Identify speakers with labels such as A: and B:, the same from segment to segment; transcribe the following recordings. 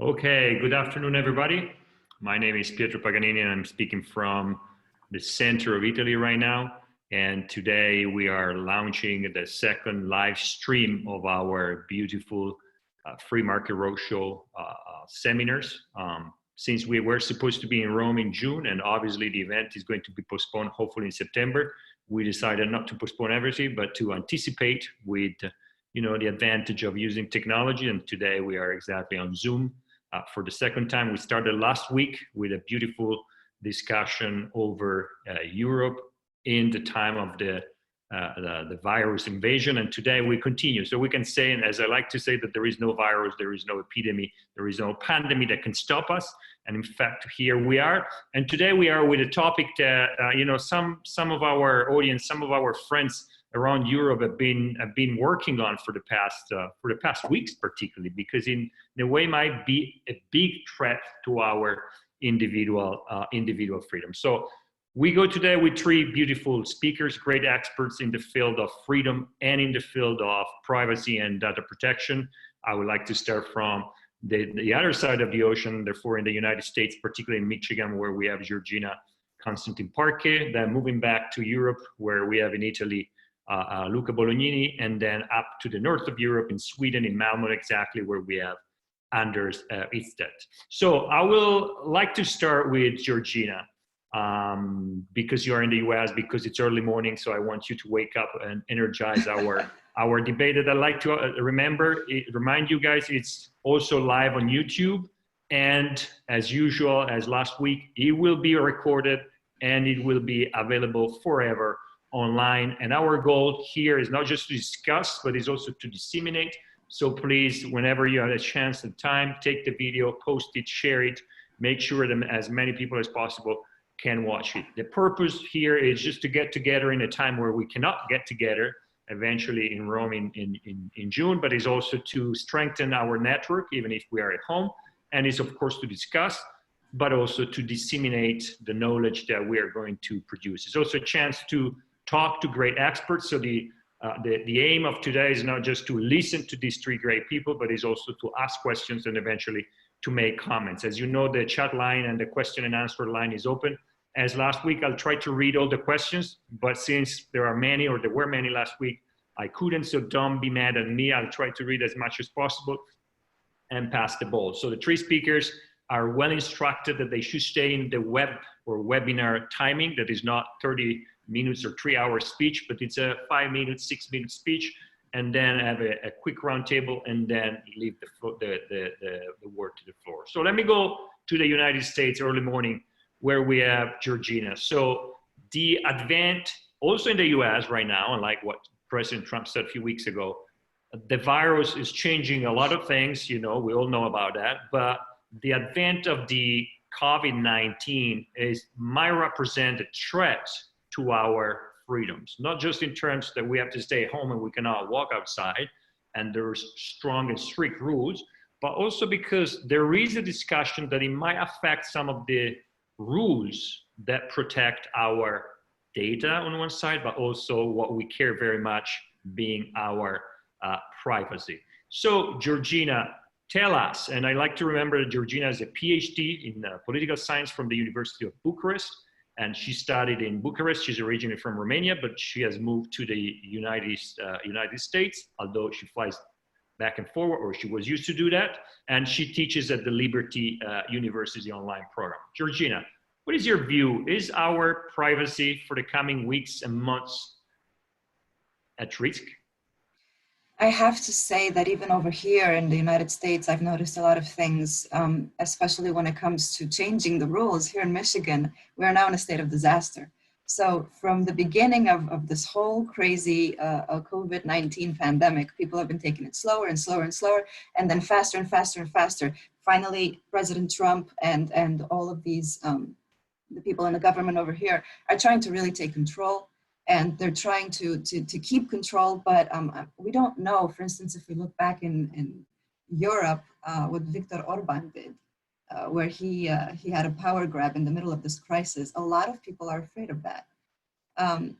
A: Okay, good afternoon, everybody. My name is Pietro Paganini, and I'm speaking from the center of Italy right now. And today we are launching the second live stream of our beautiful free market roadshow seminars. Since we were supposed to be in Rome in June, and obviously the event is going to be postponed, hopefully in September, we decided not to postpone everything, but to anticipate with the advantage of using technology. And today we are exactly on Zoom. For the second time, we started last week with a beautiful discussion over Europe in the time of the virus invasion, and today we continue. So we can say, and as I like to say, that there is no virus, there is no epidemic, there is no pandemic that can stop us. And in fact, here we are. And today we are with a topic that some of our audience, some of our friends around Europe have been working on for the past weeks, particularly because in a way might be a big threat to our individual freedom. So we go today with three beautiful speakers, great experts in the field of freedom and in the field of privacy and data protection. I would like to start from the other side of the ocean, therefore in the United States, particularly in Michigan, where we have Georgiana Constantin Parke, then moving back to Europe, where we have in Italy Luca Bolognini, and then up to the north of Europe in Sweden, in Malmö, exactly where we have Anders Ydstedt. So I will like to start with Georgiana, because you are in the US, because it's early morning, so I want you to wake up and energize our debate. That I'd like to remind you guys, it's also live on YouTube, and as usual, as last week, it will be recorded and it will be available forever online. And our goal here is not just to discuss, but is also to disseminate. So please, whenever you have a chance and time, take the video, post it, share it, make sure that as many people as possible can watch it. The purpose here is just to get together in a time where we cannot get together, eventually in Rome in June, but is also to strengthen our network, even if we are at home, and is of course to discuss, but also to disseminate the knowledge that we are going to produce. It's also a chance to talk to great experts. So the aim of today is not just to listen to these three great people, but is also to ask questions and eventually to make comments. As you know, the chat line and the question and answer line is open. As last week, I'll try to read all the questions, but since there were many last week, I couldn't, so don't be mad at me. I'll try to read as much as possible and pass the ball. So the three speakers are well instructed that they should stay in the web or webinar timing. That is not 30 minutes or 3-hour speech, but it's a 5-minute, 6-minute speech, and then have a quick roundtable, and then leave the word to the floor. So let me go to the United States early morning, where we have Georgiana. So the advent, also in the US right now, unlike what President Trump said a few weeks ago, the virus is changing a lot of things, we all know about that, but the advent of the COVID-19 might represent a threat to our freedoms, not just in terms that we have to stay at home and we cannot walk outside, and there's strong and strict rules, but also because there is a discussion that it might affect some of the rules that protect our data on one side, but also what we care very much, being our privacy. So Georgiana, tell us, and I like to remember that Georgiana has a PhD in political science from the University of Bucharest, and she studied in Bucharest. She's originally from Romania, but she has moved to the United States, although she flies back and forward, or she was used to do that. And she teaches at the Liberty University online program. Georgiana, what is your view? Is our privacy for the coming weeks and months at risk?
B: I have to say that even over here in the United States, I've noticed a lot of things, especially when it comes to changing the rules. Here in Michigan, we are now in a state of disaster. So from the beginning of this whole crazy COVID-19 pandemic, people have been taking it slower and slower and slower, and then faster and faster and faster. Finally, President Trump and all of these, the people in the government over here are trying to really take control. And they're trying to keep control, but we don't know. For instance, if we look back in Europe, what Viktor Orban did, where he had a power grab in the middle of this crisis, a lot of people are afraid of that.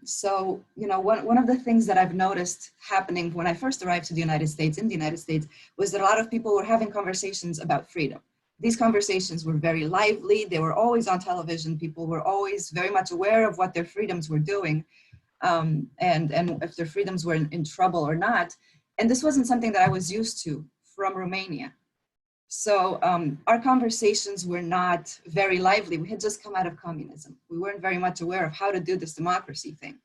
B: So, you know, one of the things that I've noticed happening when I first arrived to the United States, was that a lot of people were having conversations about freedom. These conversations were very lively. They were always on television. People were always very much aware of what their freedoms were doing, and if their freedoms were in trouble or not. And this wasn't something that I was used to from Romania. So our conversations were not very lively. We had just come out of communism. We weren't very much aware of how to do this democracy thing.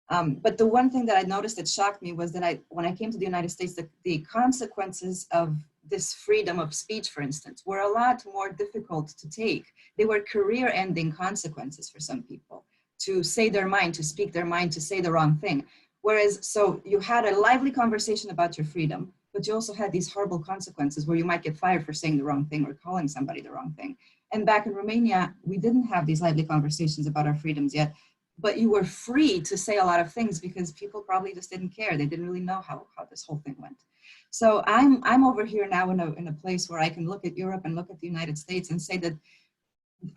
B: But the one thing that I noticed that shocked me was that when I came to the United States, the consequences of this freedom of speech, for instance, were a lot more difficult to take. They were career-ending consequences for some people, to say their mind, to speak their mind, to say the wrong thing. Whereas, so you had a lively conversation about your freedom, but you also had these horrible consequences where you might get fired for saying the wrong thing or calling somebody the wrong thing. And back in Romania, we didn't have these lively conversations about our freedoms yet, but you were free to say a lot of things because people probably just didn't care. They didn't really know how this whole thing went. So I'm over here now in a place where I can look at Europe and look at the United States and say that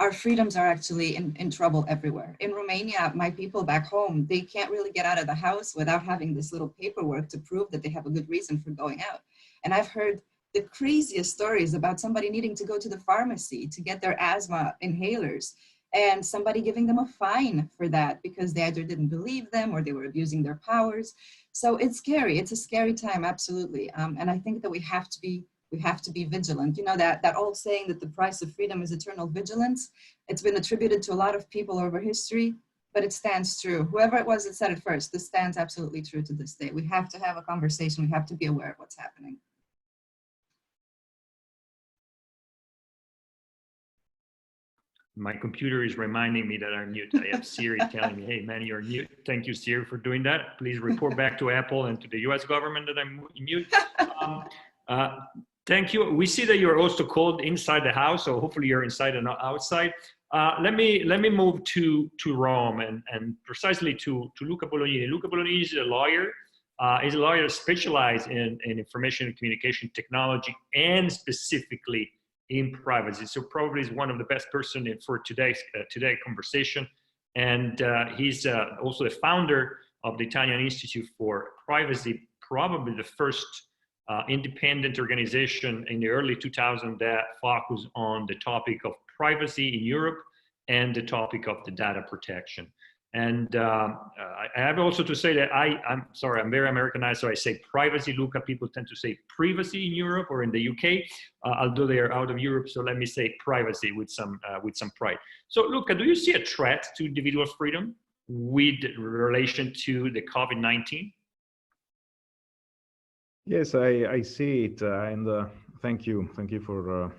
B: our freedoms are actually in trouble everywhere. In Romania, my people back home, they can't really get out of the house without having this little paperwork to prove that they have a good reason for going out. And I've heard the craziest stories about somebody needing to go to the pharmacy to get their asthma inhalers and somebody giving them a fine for that because they either didn't believe them or they were abusing their powers. So it's scary. It's a scary time, absolutely. And I think that we have to be vigilant. You know, that old saying that the price of freedom is eternal vigilance. It's been attributed to a lot of people over history, but it stands true. Whoever it was that said it first, this stands absolutely true to this day. We have to have a conversation. We have to be aware of what's happening.
A: My computer is reminding me that I'm mute. I have Siri telling me, hey, man, you're mute. Thank you, Siri, for doing that. Please report back to Apple and to the US government that I'm mute. Thank you. We see that you're also cold inside the house, so hopefully you're inside and not outside. Let me move to Rome and precisely to Luca Bolognini. Luca Bolognini is a lawyer. He's a lawyer specialized in information and communication technology and specifically in privacy. So probably is one of the best person for today's conversation. And he's also the founder of the Italian Institute for Privacy, probably the first independent organization in the early 2000s that focused on the topic of privacy in Europe and the topic of the data protection. And I have also to say that I'm sorry, I'm very Americanized, so I say privacy. Luca, people tend to say privacy in Europe or in the UK, although they are out of Europe. So let me say privacy with some pride. So Luca, do you see a threat to individual freedom with relation to the COVID-19?
C: Yes, I see it, and thank you for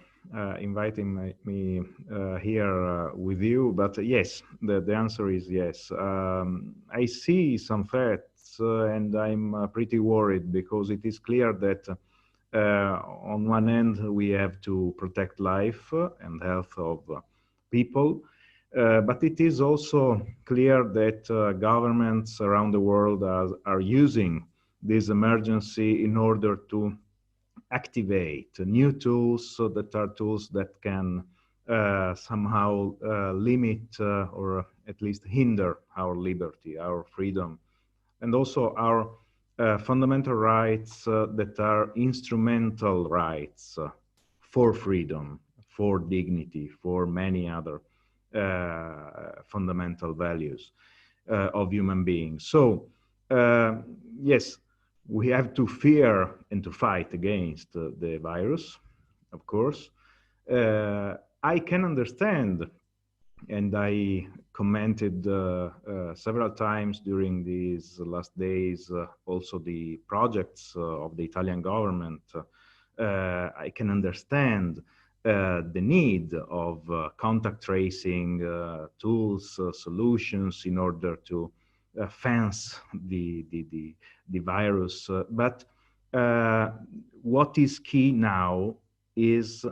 C: inviting me here with you. But yes, the answer is yes. I see some threats, and I'm pretty worried because it is clear that on one end we have to protect life and health of people, but it is also clear that governments around the world are using this emergency in order to activate new tools, so that are tools that can somehow limit or at least hinder our liberty, our freedom, and also our fundamental rights that are instrumental rights for freedom, for dignity, for many other fundamental values of human beings. So yes, we have to fear and to fight against the virus, of course. I can understand, and I commented several times during these last days, also the projects of the Italian government. I can understand the need of contact tracing tools, solutions in order to fence the virus. But what is key now is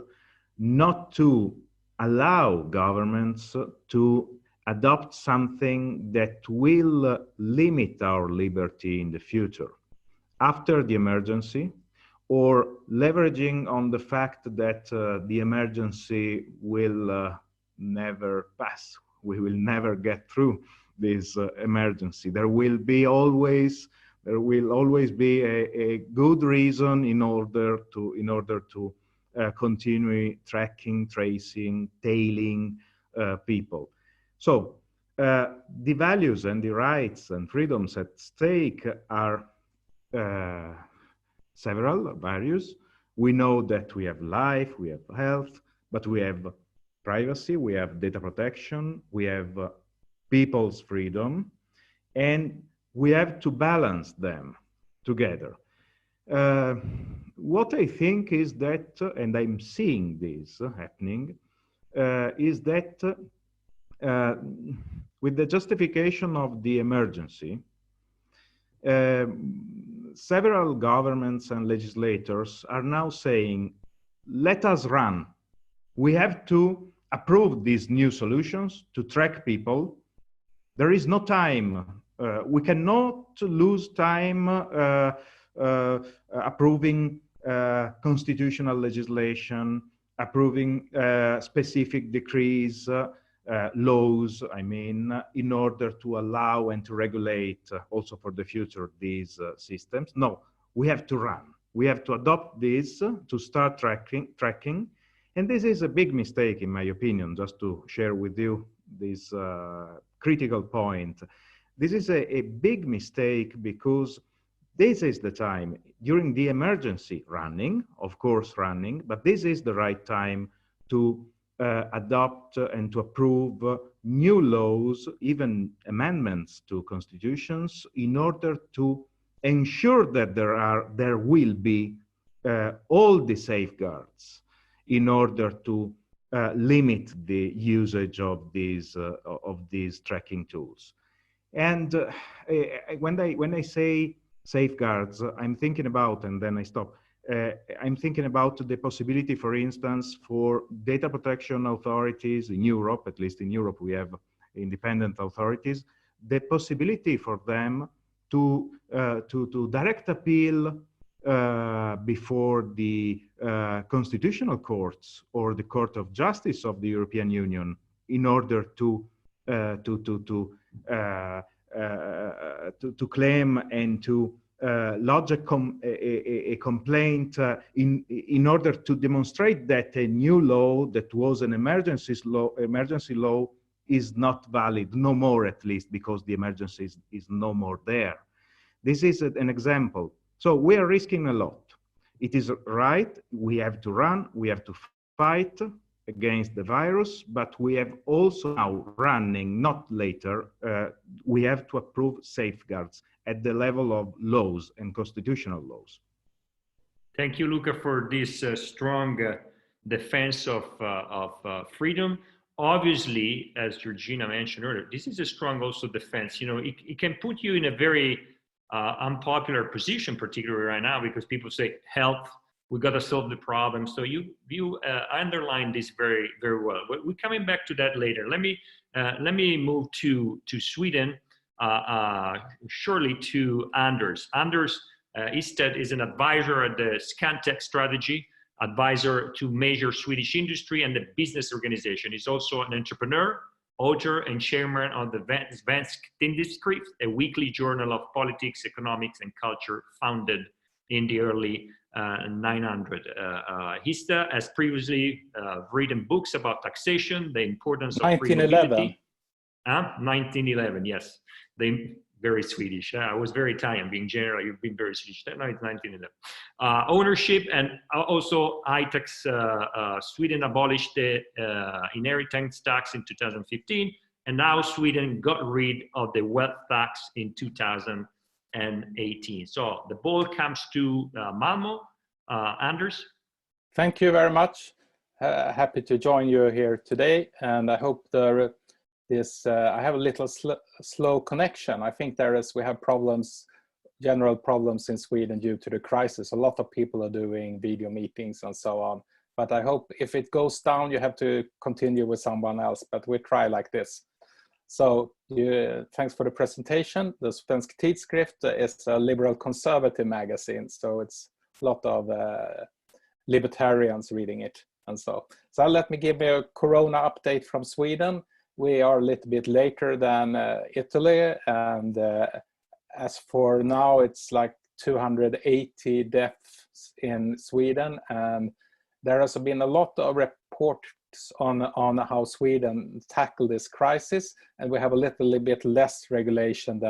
C: not to allow governments to adopt something that will limit our liberty in the future after the emergency, or leveraging on the fact that the emergency will never pass. We will never get through this emergency. There will always be a good reason in order to continue tracking, tracing, tailing people. So the values and the rights and freedoms at stake are several, various. We know that we have life, we have health, but we have privacy, we have data protection, we have people's freedom, and we have to balance them together. What I think is that, and I'm seeing this happening, is that with the justification of the emergency, several governments and legislators are now saying, let us run. We have to approve these new solutions to track people. There is no time. We cannot lose time approving constitutional legislation, approving specific decrees, laws, I mean, in order to allow and to regulate also for the future these systems. No, we have to run. We have to adopt this to start tracking. And this is a big mistake, in my opinion, just to share with you this critical point. This is a big mistake because this is the time during the emergency running, of course running, but this is the right time to adopt and to approve new laws, even amendments to constitutions, in order to ensure that there will be all the safeguards in order to limit the usage of these tracking tools. And when I say safeguards, I'm thinking about, and then I stop, I'm thinking about the possibility, for instance, for data protection authorities in Europe, at least in Europe we have independent authorities, the possibility for them to direct appeal before the constitutional courts or the Court of Justice of the European Union in order to claim and to lodge a complaint in order to demonstrate that a new law that was an emergency law is not valid, no more at least, because the emergency is no more there. This is an example. So we are risking a lot. It is right, we have to run, we have to fight against the virus, but we have also now running, not later, we have to approve safeguards at the level of laws and constitutional laws.
A: Thank you, Luca, for this strong defense of freedom. Obviously, as Georgina mentioned earlier, this is a strong also defense. You know, it can put you in a very unpopular position, particularly right now, because people say health, we got to solve the problem. So you underline this very, very well. We're coming back to that later. Let me move to Sweden shortly to Anders. Anders Ydstedt is an advisor at the Scantech Strategy, advisor to major Swedish industry and the business organization. He's also an entrepreneur, author, and chairman of the Svensk Tidskrift, a weekly journal of politics, economics, and culture founded in the early 900. Ydstedt has previously written books about taxation, the importance of free mobility. 1911, yes. Very Swedish. I was very Italian, being general. You've been very Swedish. No, it's 1911. Ownership, and also Itax, Sweden abolished the inheritance tax in 2015, and now Sweden got rid of the wealth tax in 2018. So the ball comes to Malmo. Anders?
D: Thank you very much. Happy to join you here today, and I hope I have a little slow connection. I think we have problems, general problems in Sweden due to the crisis. A lot of people are doing video meetings and so on. But I hope if it goes down, you have to continue with someone else, but we try like this. So thanks for the presentation. The Svensk Tidskrift is a liberal conservative magazine, so it's a lot of libertarians reading it. And so let me give you a corona update from Sweden. we are a little bit later than Italy, and as for now, it's like 280 deaths in Sweden, and there has been a lot of reports on how Sweden tackled this crisis, and we have a little bit less regulation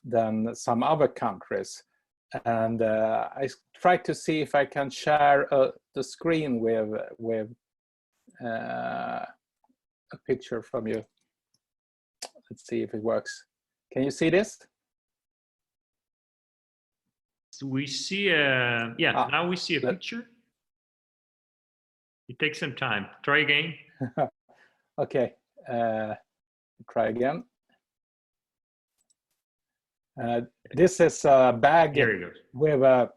D: than some other countries. And I try to see if I can share the screen with a picture from you. Let's see if it works. Can you see this?
A: So we see a, yeah, now we see a picture. It takes some time. Try again.
D: Okay, try again. This is a bag with a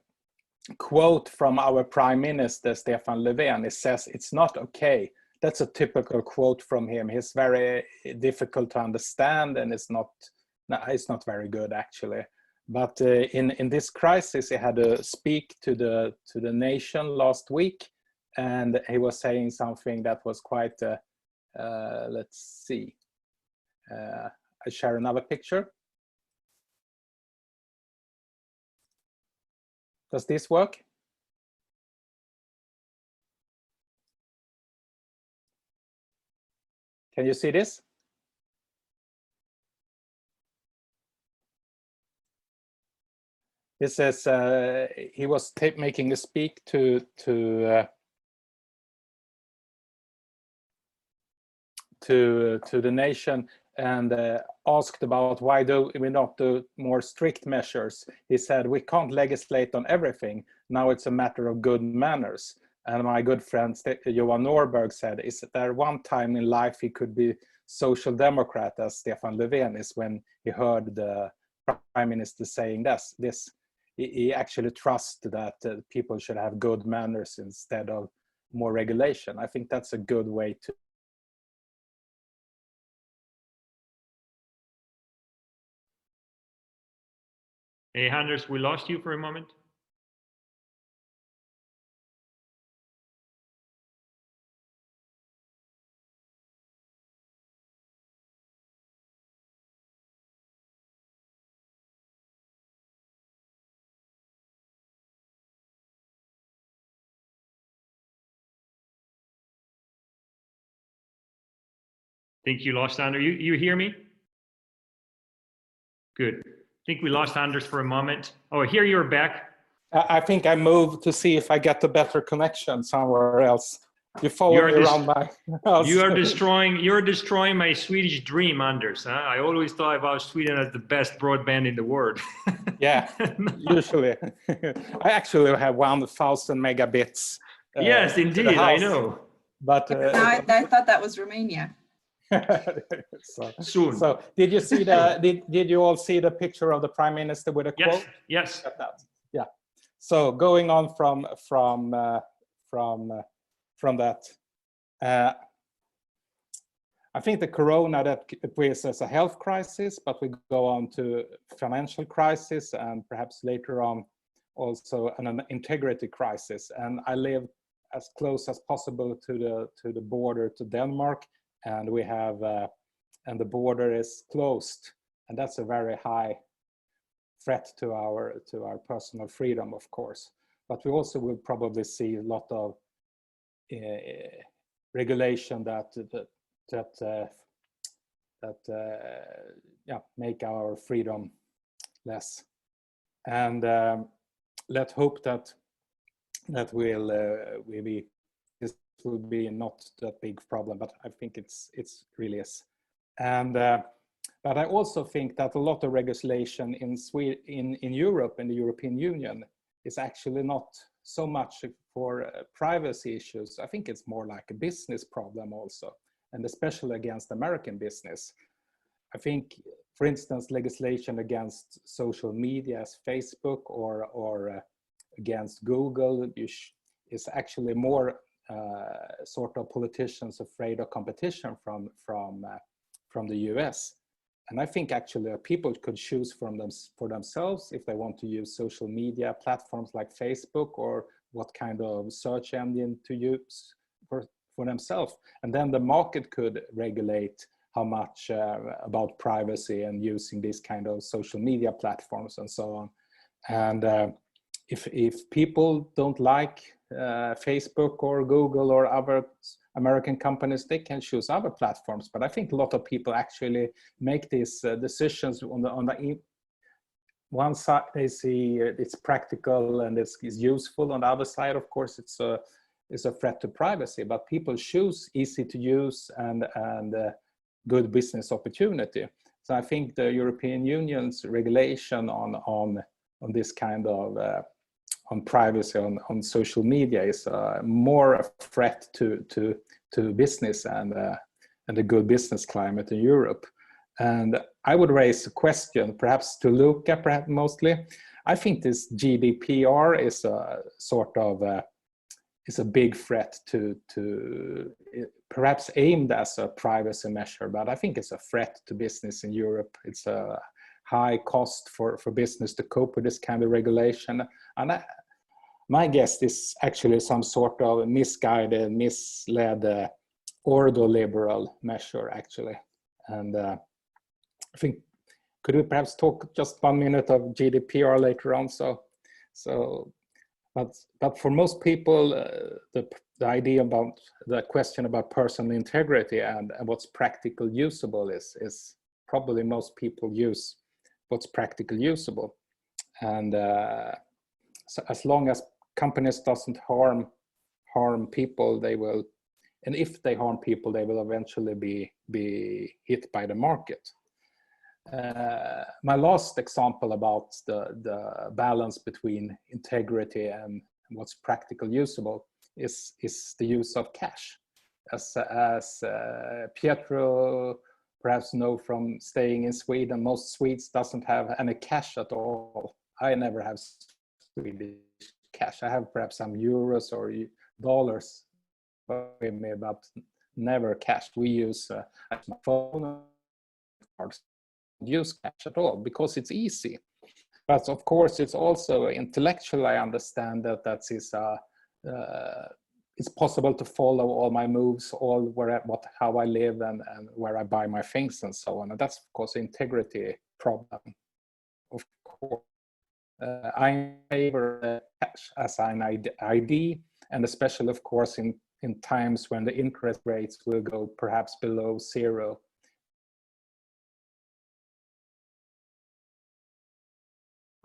D: quote from our Prime Minister, Stefan Löfven. It says, "It's not okay." That's a typical quote from him. He's very difficult to understand, and it's not very good, actually. But in this crisis, he had to speak to the nation last week, and he was saying something that was quite, let's see. I share another picture. Does this work? Can you see this? This is, he was making a speak to the nation, and asked about why do we not do more strict measures. He said, "We can't legislate on everything. Now it's a matter of good manners." And my good friend Johan Norberg said, "Is there one time in life he could be social democrat as Stefan Löfven is when he heard the Prime Minister saying this. He actually trusts that people should have good manners instead of more regulation." I think that's a good way to.
A: Hey, Anders, we lost you for a moment. Think you lost Anders. You hear me? Good. I think we lost Anders for a moment. Oh, here you're back.
D: I think I moved to see if I get a better connection somewhere else. You follow me around my house.
A: You're destroying my Swedish dream, Anders. Huh? I always thought about Sweden as the best broadband in the world.
D: Yeah, usually. I actually have 1,000 megabits.
A: Yes, indeed, I know.
D: But
B: I thought that was Romania.
A: Soon.
D: So did you see did you all see the picture of the Prime Minister with a quote?
A: Yes.
D: Yeah. So going on from that, I think the corona that appears as a health crisis, but we go on to financial crisis, and perhaps later on also an integrity crisis. And I live as close as possible to the border to Denmark, and we have and the border is closed, and that's a very high threat to our personal freedom, of course. But we also will probably see a lot of regulation that make our freedom less. And let's hope that this will be not that big problem, but I think it's really is. And but I also think that a lot of legislation in Europe, in the European Union, is actually not so much for privacy issues. I think it's more like a business problem also, and especially against American business. I think, for instance, legislation against social media as Facebook or against Google is actually more sort of politicians afraid of competition from the US. And I think actually people could choose for themselves if they want to use social media platforms like Facebook, or what kind of search engine to use for themselves. And then the market could regulate much about privacy and using these kind of social media platforms and so on. And if people don't like Facebook or Google or other American companies, they can choose other platforms. But I think a lot of people actually make these decisions on the one side. They see it's practical and it's useful. On the other side, of course, it's a threat to privacy. But people choose easy to use and good business opportunity. So I think the European Union's regulation on this kind of on privacy on social media is more a threat to business and a good business climate in Europe. And I would raise a question, perhaps to Luca, perhaps mostly. I think this GDPR is a sort of is a big threat to perhaps aimed as a privacy measure, but I think it's a threat to business in Europe. It's a high cost for business to cope with this kind of regulation. And my guess is actually some sort of misguided, misled, ordoliberal measure, actually. And I think, could we perhaps talk just 1 minute of GDPR later on? But for most people, the idea about the question about personal integrity and what's practical usable is probably most people use what's practical usable. And so as long as companies doesn't harm people, they will, and if they harm people, they will eventually be hit by the market. My last example about the balance between integrity and what's practical usable is the use of cash. As Pietro perhaps know from staying in Sweden, most Swedes doesn't have any cash at all. I never have Swedish cash. I have perhaps some euros or dollars with me, but never cash. We use my phone cards. Use cash at all because it's easy. But of course, it's also intellectually, I understand that it's possible to follow all my moves, how I live and where I buy my things and so on. And that's of course an integrity problem. Of course, I favor cash as an ID, and especially of course in times when the interest rates will go perhaps below zero.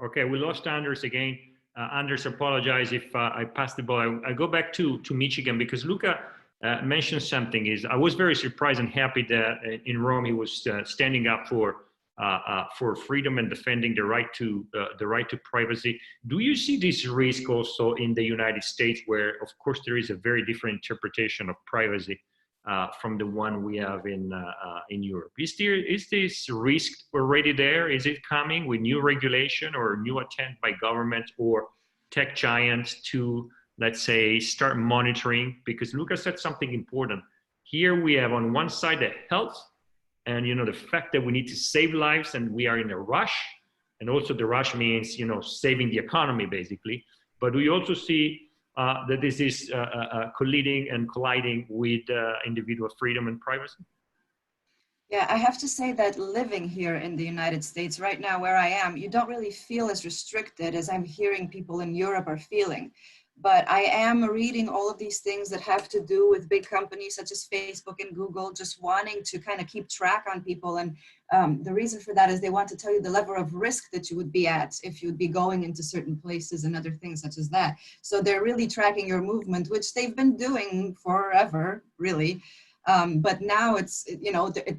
A: Okay, we lost Anders again. Anders, apologize if I passed the ball. I go back to Michigan because Luca mentioned something. I was very surprised and happy that in Rome he was standing up for freedom and defending the right to privacy. Do you see this risk also in the United States, where of course there is a very different interpretation of privacy from the one we have in Europe? Is this risk already there? Is it coming with new regulation or new attempt by government or tech giants to, let's say, start monitoring? Because Luca said something important. Here we have on one side the health and the fact that we need to save lives and we are in a rush, and also the rush means saving the economy basically. But we also see that this is colliding with individual freedom and privacy?
B: Yeah, I have to say that living here in the United States right now where I am, you don't really feel as restricted as I'm hearing people in Europe are feeling. But I am reading all of these things that have to do with big companies such as Facebook and Google just wanting to kind of keep track on people. And the reason for that is they want to tell you the level of risk that you would be at if you would be going into certain places and other things such as that. So they're really tracking your movement, which they've been doing forever, really. But now it's,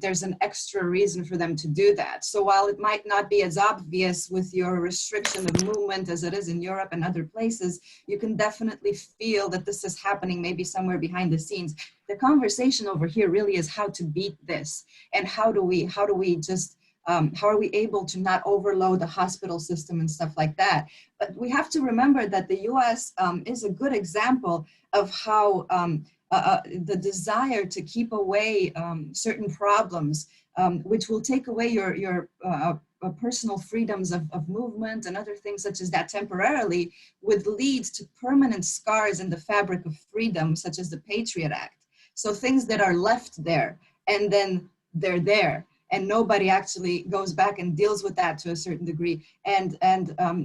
B: there's an extra reason for them to do that. So while it might not be as obvious with your restriction of movement as it is in Europe and other places, you can definitely feel that this is happening maybe somewhere behind the scenes. The conversation over here really is how to beat this, and how are we able to not overload the hospital system and stuff like that. But we have to remember that the US is a good example of how the desire to keep away certain problems, which will take away your personal freedoms of movement and other things such as that temporarily, would lead to permanent scars in the fabric of freedom, such as the Patriot Act. So things that are left there, and then they're there. And nobody actually goes back and deals with that to a certain degree. And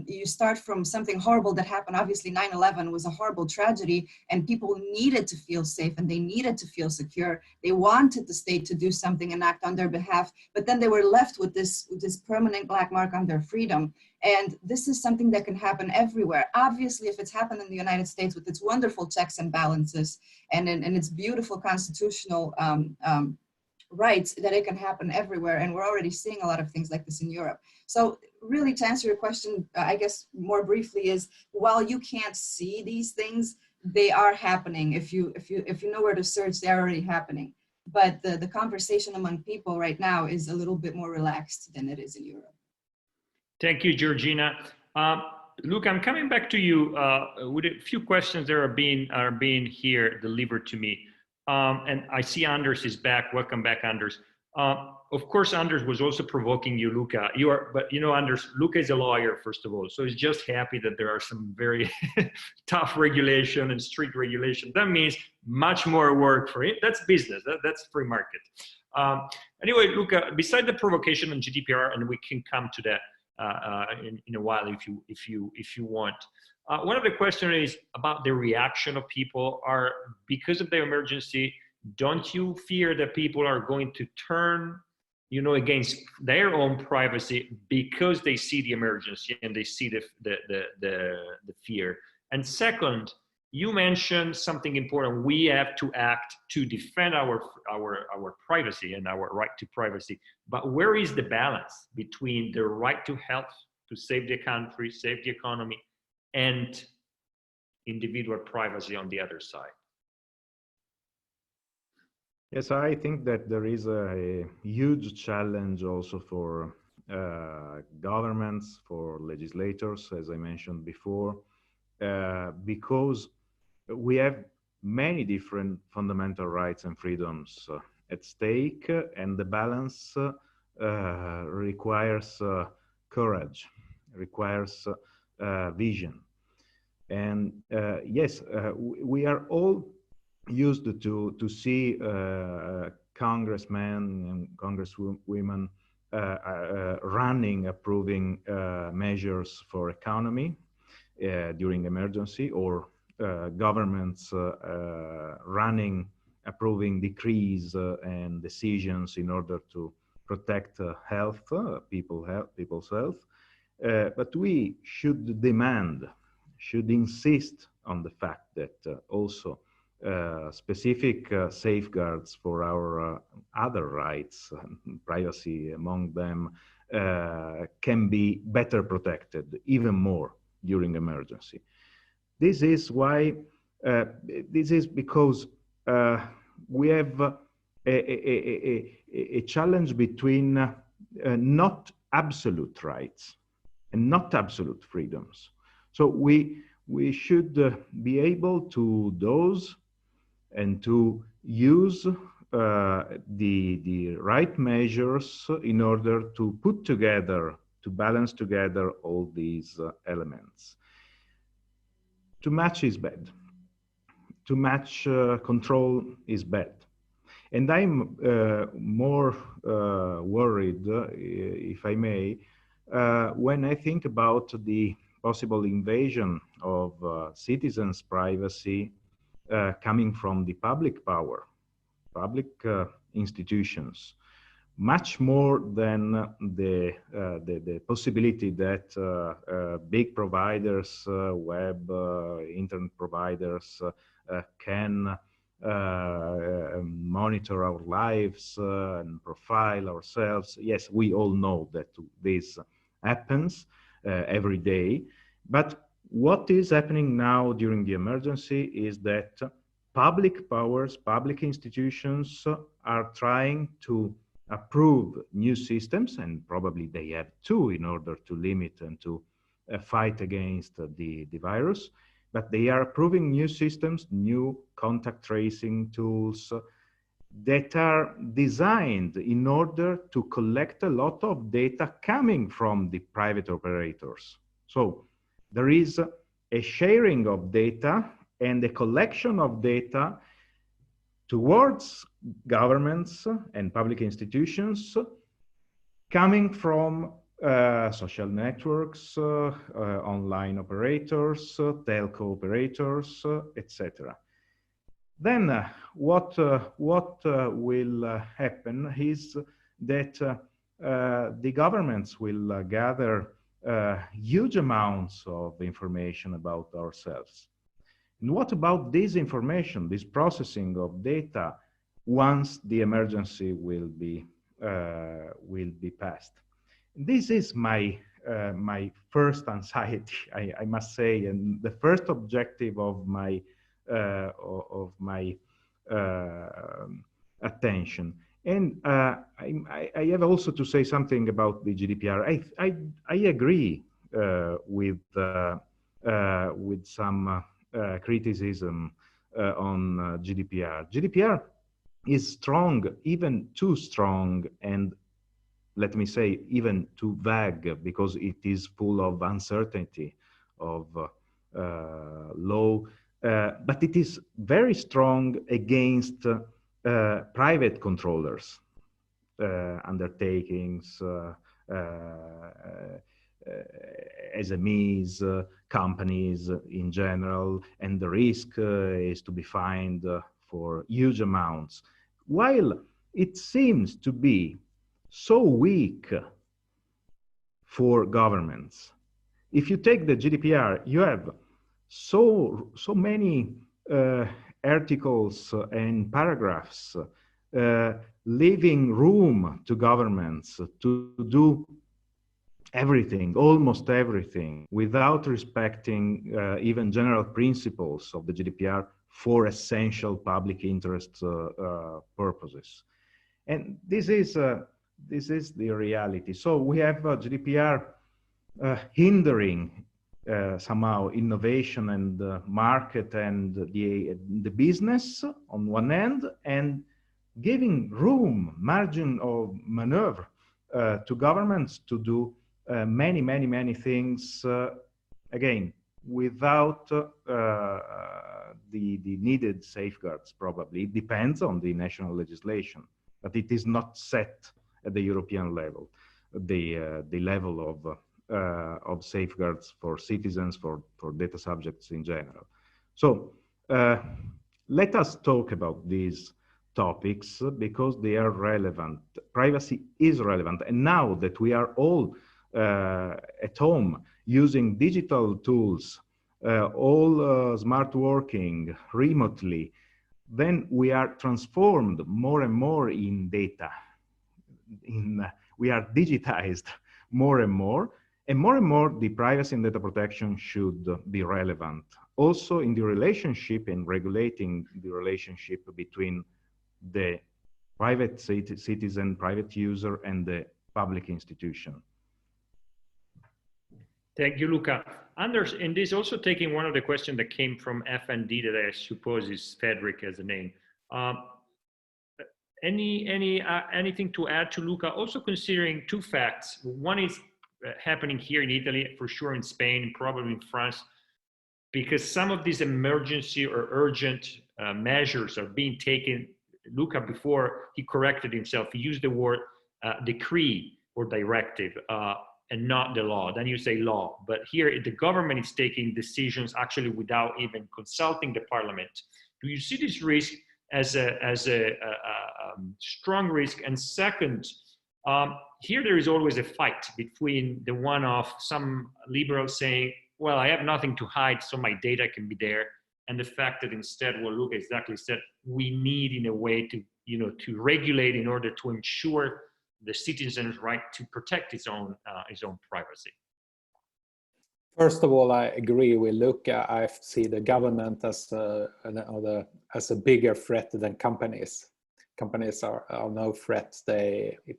B: you start from something horrible that happened. Obviously, 9/11 was a horrible tragedy, and people needed to feel safe and they needed to feel secure. They wanted the state to do something and act on their behalf, but then they were left with this permanent black mark on their freedom. And this is something that can happen everywhere. Obviously, if it's happened in the United States with its wonderful checks and balances and its beautiful constitutional rights, that it can happen everywhere, and we're already seeing a lot of things like this in Europe. So really, to answer your question, I guess more briefly, is while you can't see these things, they are happening. If you know where to search, they're already happening. But the conversation among people right now is a little bit more relaxed than it is in Europe.
A: Thank you, Georgina. Luca, I'm coming back to you with a few questions that are being here delivered to me. And I see Anders is back. Welcome back, Anders. Of course, Anders was also provoking you, Luca. But you know, Anders, Luca is a lawyer, first of all. So he's just happy that there are some very tough regulation and strict regulation. That means much more work for it. That's business. That's free market. Anyway, Luca, beside the provocation on GDPR, and we can come to that in a while if you want. One of the questions is about the reaction of people. Because of the emergency, don't you fear that people are going to turn, against their own privacy because they see the emergency and they see the fear? And second, you mentioned something important. We have to act to defend our privacy and our right to privacy. But where is the balance between the right to health, to save the country, save the economy, and individual privacy on the other side?
C: Yes, I think that there is a huge challenge also for governments, for legislators, as I mentioned before, because we have many different fundamental rights and freedoms at stake, and the balance requires courage, requires vision. And yes, we are all used to see congressmen and congresswomen approving measures for economy during emergency, or governments approving decrees and decisions in order to protect people's health. But we should insist on the fact that also specific safeguards for our other rights, privacy among them, can be better protected, even more during emergency. This is why, this is because we have a challenge between not absolute rights and not absolute freedoms. So we should be able to dose and to use the right measures in order to put together, to balance together all these elements. Too much is bad. Too much control is bad. And I'm more worried, if I may, when I think about the possible invasion of citizens' privacy coming from the public power, public institutions, much more than the possibility that big providers, web, internet providers can monitor our lives and profile ourselves. Yes, we all know that this happens every day. But what is happening now during the emergency is that public powers, public institutions are trying to approve new systems, and probably they have to in order to limit and to fight against the virus. But they are approving new systems, new contact tracing tools that are designed in order to collect a lot of data coming from the private operators. So there is a sharing of data and a collection of data towards governments and public institutions coming from social networks, online operators, telco operators, etc. Then what will happen is that the governments will gather huge amounts of information about ourselves. And what about this information, this processing of data, once the emergency will be passed? This is my first anxiety, I must say, and the first objective of my attention. And I have also to say something about the GDPR. I agree with some criticism on GDPR. GDPR is strong, even too strong, and let me say even too vague, because it is full of uncertainty, of law, but it is very strong against private controllers, undertakings, SMEs, companies in general, and the risk is to be fined for huge amounts, while it seems to be so weak for governments. If you take the GDPR, you have so many articles and paragraphs leaving room to governments to do everything, almost everything, without respecting even general principles of the GDPR for essential public interest purposes. And this is the reality. So we have GDPR hindering somehow innovation and market and the business on one end, and giving room, margin of maneuver to governments to do many things, again, without the needed safeguards, probably. It depends on the national legislation, but it is not set at the European level, the level of safeguards for citizens, for data subjects in general. So let us talk about these topics because they are relevant. Privacy is relevant. And now that we are all at home using digital tools, all smart working remotely, then we are transformed more and more in data. We are digitized more and more the privacy and data protection should be relevant. Also in the relationship and regulating the relationship between the private citizen, private user, and the public institution.
A: Thank you, Luca. Anders, and this also taking one of the questions that came from FND that I suppose is Frederick as a name. Anything to add to Luca? Also considering two facts. One is happening here in Italy, for sure in Spain, probably in France, because some of these emergency or urgent measures are being taken. Luca, before he corrected himself, he used the word decree or directive and not the law. Then you say law, but here the government is taking decisions actually without even consulting the parliament. Do you see this risk as a strong risk? And second, here there is always a fight between the one of some liberals saying, well, I have nothing to hide, so my data can be there, and the fact that instead, what Luca exactly said, we need in a way to, to regulate in order to ensure the citizen's right to protect his own privacy.
D: First of all, I agree with Luca. I see the government as a bigger threat than companies. Companies are no threat.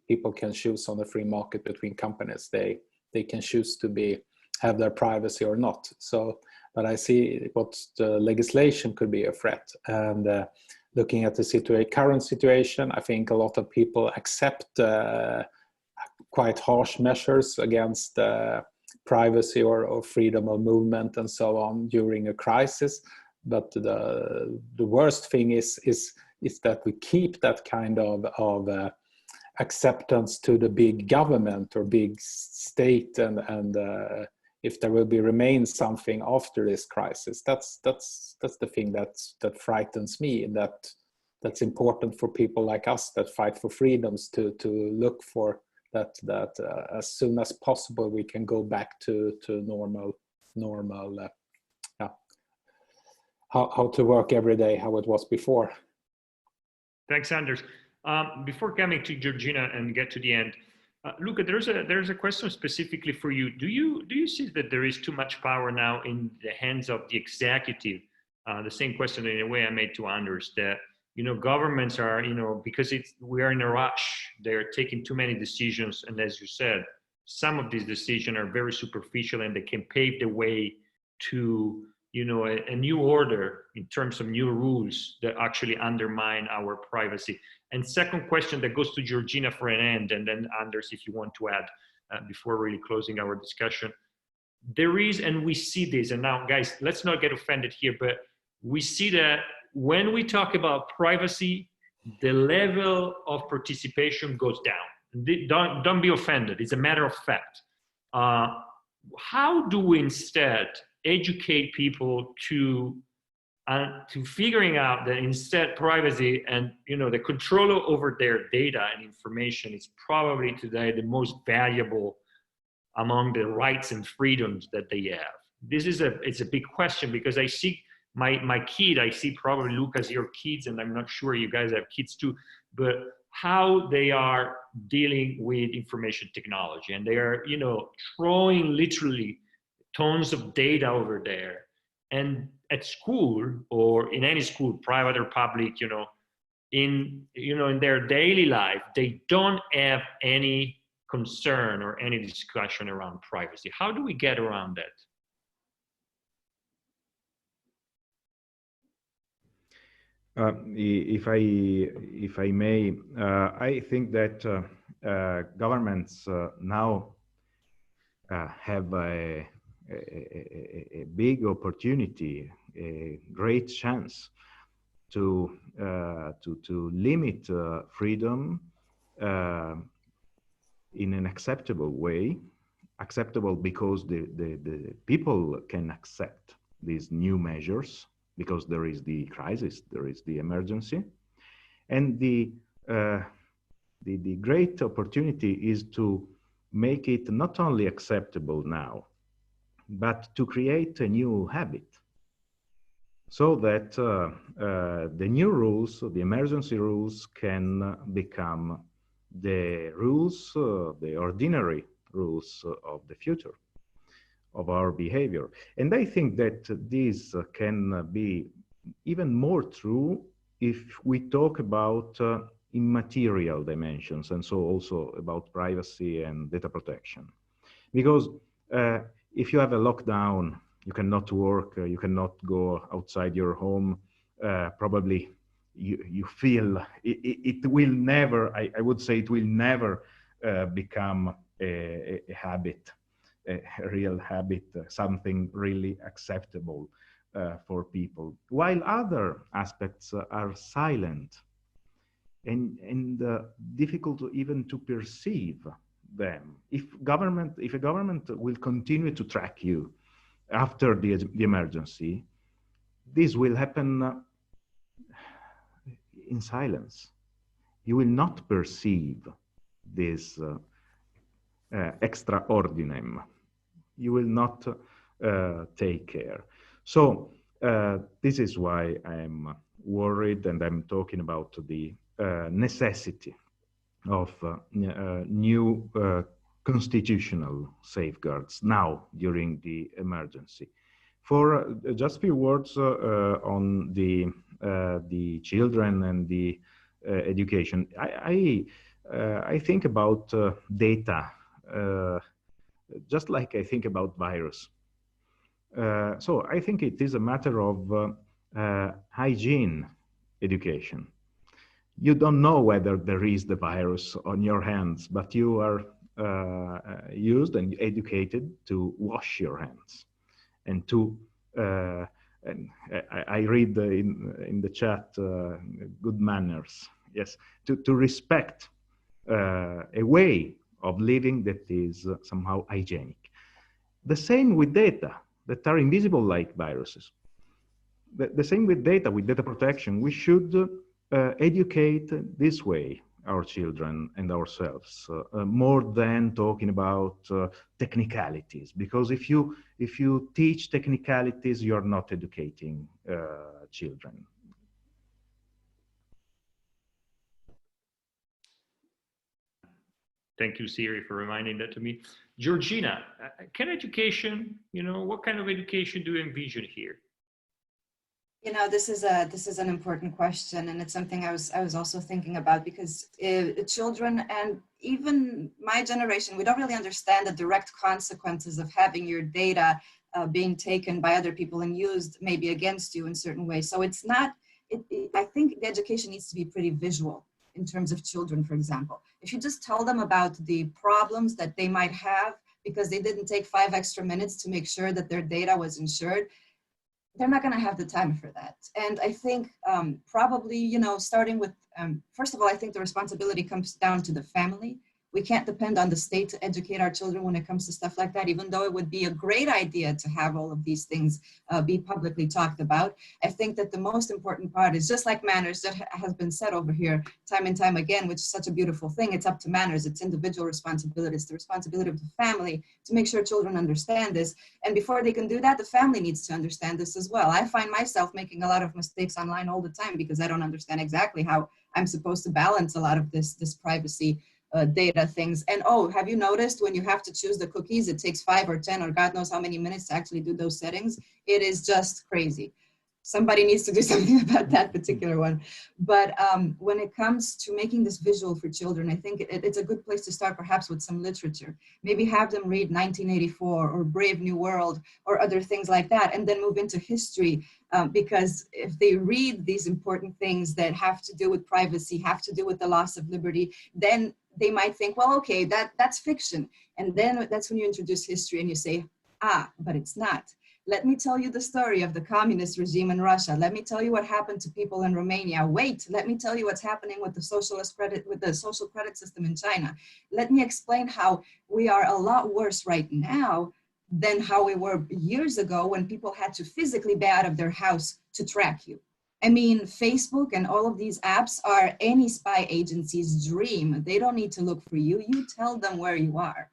D: People can choose on the free market between companies. They can choose to have their privacy or not. So, but I see what the legislation could be a threat. And looking at the current situation, I think a lot of people accept quite harsh measures against privacy or freedom of movement and so on during a crisis. But the worst thing is is that we keep that kind of acceptance to the big government or big state, and if there will remain something after this crisis. That's the thing that frightens me, and that's important for people like us that fight for freedoms to look for that as soon as possible we can go back to normal how to work every day, how it was before.
A: Thanks, Anders. Before coming to Georgina and get to the end, Luca, there's a question specifically for you. Do you see that there is too much power now in the hands of the executive? The same question in a way I made to Anders, that governments are, because we are in a rush, they're taking too many decisions, and as you said, some of these decisions are very superficial and they can pave the way to a new order in terms of new rules that actually undermine our privacy. And second question that goes to Georgina for an end, and then Anders, if you want to add before really closing our discussion. There is, and we see this, and now guys, let's not get offended here, but we see that when we talk about privacy, the level of participation goes down. Don't be offended, it's a matter of fact. How do we instead educate people to figuring out that instead privacy and the control over their data and information is probably today the most valuable among the rights and freedoms that they have? It's a big question, because I see my kid, I see probably Lucas, your kids, and I'm not sure you guys have kids too, but how they are dealing with information technology, and they are throwing literally tons of data over there. And at school, or in any school, private or public, in their daily life, they don't have any concern or any discussion around privacy. How do we get around that?
C: If I may, I think that governments now have a big opportunity, a great chance to limit freedom in an acceptable way. Acceptable because the people can accept these new measures, because there is the crisis, there is the emergency, and the great opportunity is to make it not only acceptable now, but to create a new habit, so that the new rules, the emergency rules, can become the rules, the ordinary rules of the future, of our behavior. And I think that this can be even more true if we talk about immaterial dimensions, and so also about privacy and data protection. Because if you have a lockdown, you cannot work, you cannot go outside your home, probably you feel it will never, I would say it will never become a habit, a real habit, something really acceptable for people, while other aspects are silent and difficult even to perceive them. If a government will continue to track you after the emergency, this will happen in silence. You will not perceive this extra ordinem. You will not take care. So this is why I'm worried, and I'm talking about the necessity of new constitutional safeguards now during the emergency. For just a few words on the children and the education, I think about data just like I think about virus. So I think it is a matter of hygiene education. You don't know whether there is the virus on your hands, but you are used and educated to wash your hands and to and I read in the chat, good manners. Yes, to respect a way of living that is somehow hygienic. The same with data that are invisible like viruses. The same with data protection. We should educate this way our children and ourselves more than talking about technicalities, because if you teach technicalities, you're not educating children.
A: Thank you, Siri, for reminding that to me. Georgina, can education, what kind of education do you envision here?
B: This is an important question, and it's something I was also thinking about, because children and even my generation, we don't really understand the direct consequences of having your data being taken by other people and used maybe against you in certain ways. So it's not. I think the education needs to be pretty visual in terms of children, for example. If you just tell them about the problems that they might have because they didn't take 5 extra minutes to make sure that their data was insured, they're not going to have the time for that. And I think probably, starting with, first of all, I think the responsibility comes down to the family. We can't depend on the state to educate our children when it comes to stuff like that, even though it would be a great idea to have all of these things be publicly talked about. I think that the most important part is just like manners that has been said over here time and time again, which is such a beautiful thing. It's up to manners. It's individual responsibility. It's the responsibility of the family to make sure children understand this. And before they can do that, the family needs to understand this as well. I find myself making a lot of mistakes online all the time because I don't understand exactly how I'm supposed to balance a lot of this privacy data things. And oh, have you noticed when you have to choose the cookies, it takes 5 or 10 or God knows how many minutes to actually do those settings? It is just crazy. Somebody needs to do something about that particular one. But when it comes to making this visual for children, I think it's a good place to start perhaps with some literature. Maybe have them read 1984 or Brave New World or other things like that, and then move into history. Because if they read these important things that have to do with privacy, have to do with the loss of liberty, then they might think, well, okay, that's fiction. And then that's when you introduce history and you say, but it's not. Let me tell you the story of the communist regime in Russia. Let me tell you what happened to people in Romania. Wait, let me tell you what's happening with the social credit system in China. Let me explain how we are a lot worse right now than how we were years ago when people had to physically be out of their house to track you. I mean, Facebook and all of these apps are any spy agency's dream. They don't need to look for you. You tell them where you are.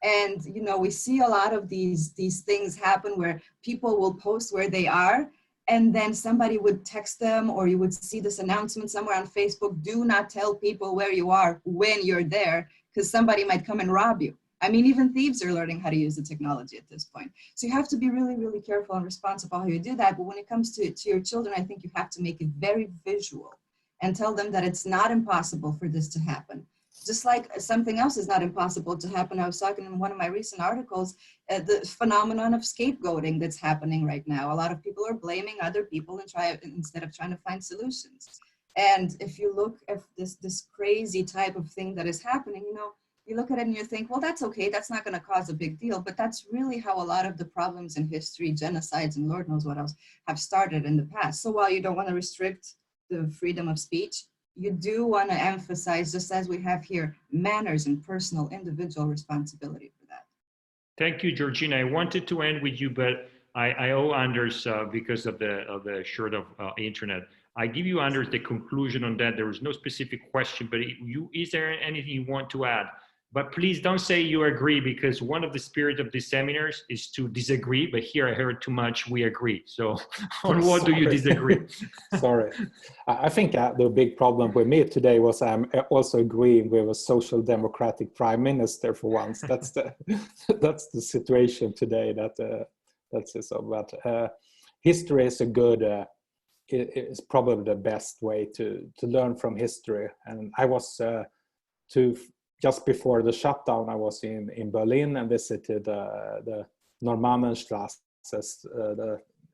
B: And, we see a lot of these things happen where people will post where they are, and then somebody would text them, or you would see this announcement somewhere on Facebook, do not tell people where you are when you're there, because somebody might come and rob you. I mean, even thieves are learning how to use the technology at this point. So you have to be really, really careful and responsible how you do that. But when it comes to your children, I think you have to make it very visual and tell them that it's not impossible for this to happen. Just like something else is not impossible to happen. I was talking in one of my recent articles, the phenomenon of scapegoating that's happening right now. A lot of people are blaming other people instead of trying to find solutions. And if you look at this crazy type of thing that is happening, you look at it and you think, well, that's okay. That's not going to cause a big deal. But that's really how a lot of the problems in history, genocides, and Lord knows what else have started in the past. So while you don't want to restrict the freedom of speech, you do want to emphasize, just as we have here, manners and personal individual responsibility for that.
A: Thank you, Georgina. I wanted to end with you, but I owe Anders, because of the short of internet. I give you, Anders, the conclusion on that. There was no specific question, but is there anything you want to add? But please don't say you agree, because one of the spirit of these seminars is to disagree, but here I heard too much, we agree. So on what do you disagree?
D: Sorry. I think the big problem with me today was I'm also agreeing with a social democratic prime minister for once. That's the situation today. That's it. So, but history is it's probably the best way to learn from history. And I was just before the shutdown, I was in Berlin and visited the Normannenstrasse,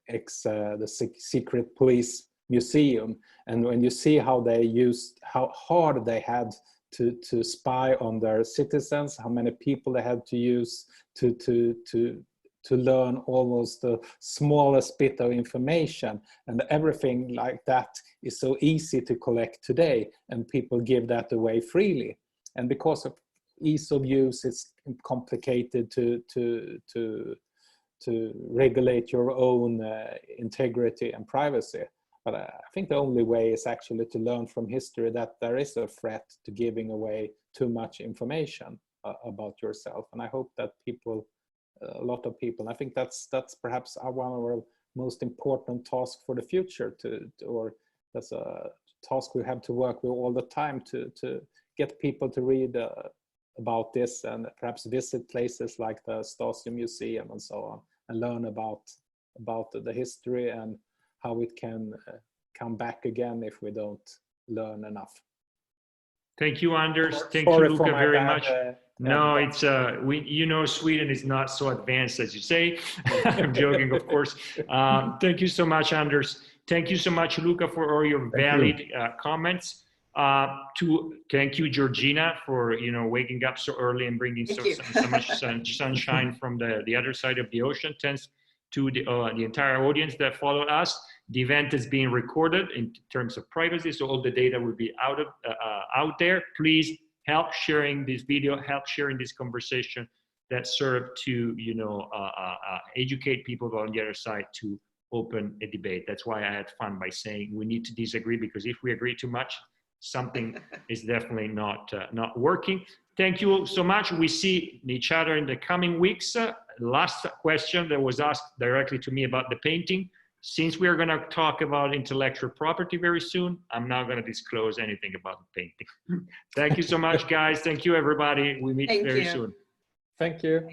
D: the secret police museum. And when you see how hard they had to spy on their citizens, how many people they had to use to to learn almost the smallest bit of information, and everything like that is so easy to collect today, and people give that away freely. And because of ease of use, it's complicated to regulate your own integrity and privacy. But I think the only way is actually to learn from history that there is a threat to giving away too much information about yourself. And I hope that people, a lot of people, I think that's perhaps one of our most important tasks for the future, or that's a task we have to work with all the time, to get people to read about this, and perhaps visit places like the Stasi Museum and so on, and learn about the history and how it can come back again if we don't learn enough.
A: Thank you, Anders. Thank you, Luca, very much. No, it's Sweden is not so advanced as you say. I'm joking, of course. Thank you so much, Anders. Thank you so much, Luca, for all your valid comments. Thank you, Georgina, for waking up so early and bringing so much sunshine from the other side of the ocean. Thanks to the entire audience that followed us. The event is being recorded in terms of privacy, so all the data will be out there. Please help sharing this video, help sharing this conversation that serve to educate people on the other side, to open a debate. That's why I had fun by saying we need to disagree, because if we agree too much, something is definitely not working. Thank you so much. We see each other in the coming weeks. Last question that was asked directly to me about the painting. Since we are going to talk about intellectual property very soon, I'm not going to disclose anything about the painting. Thank you so much, guys. Thank you, everybody. We meet very soon.
D: Thank you.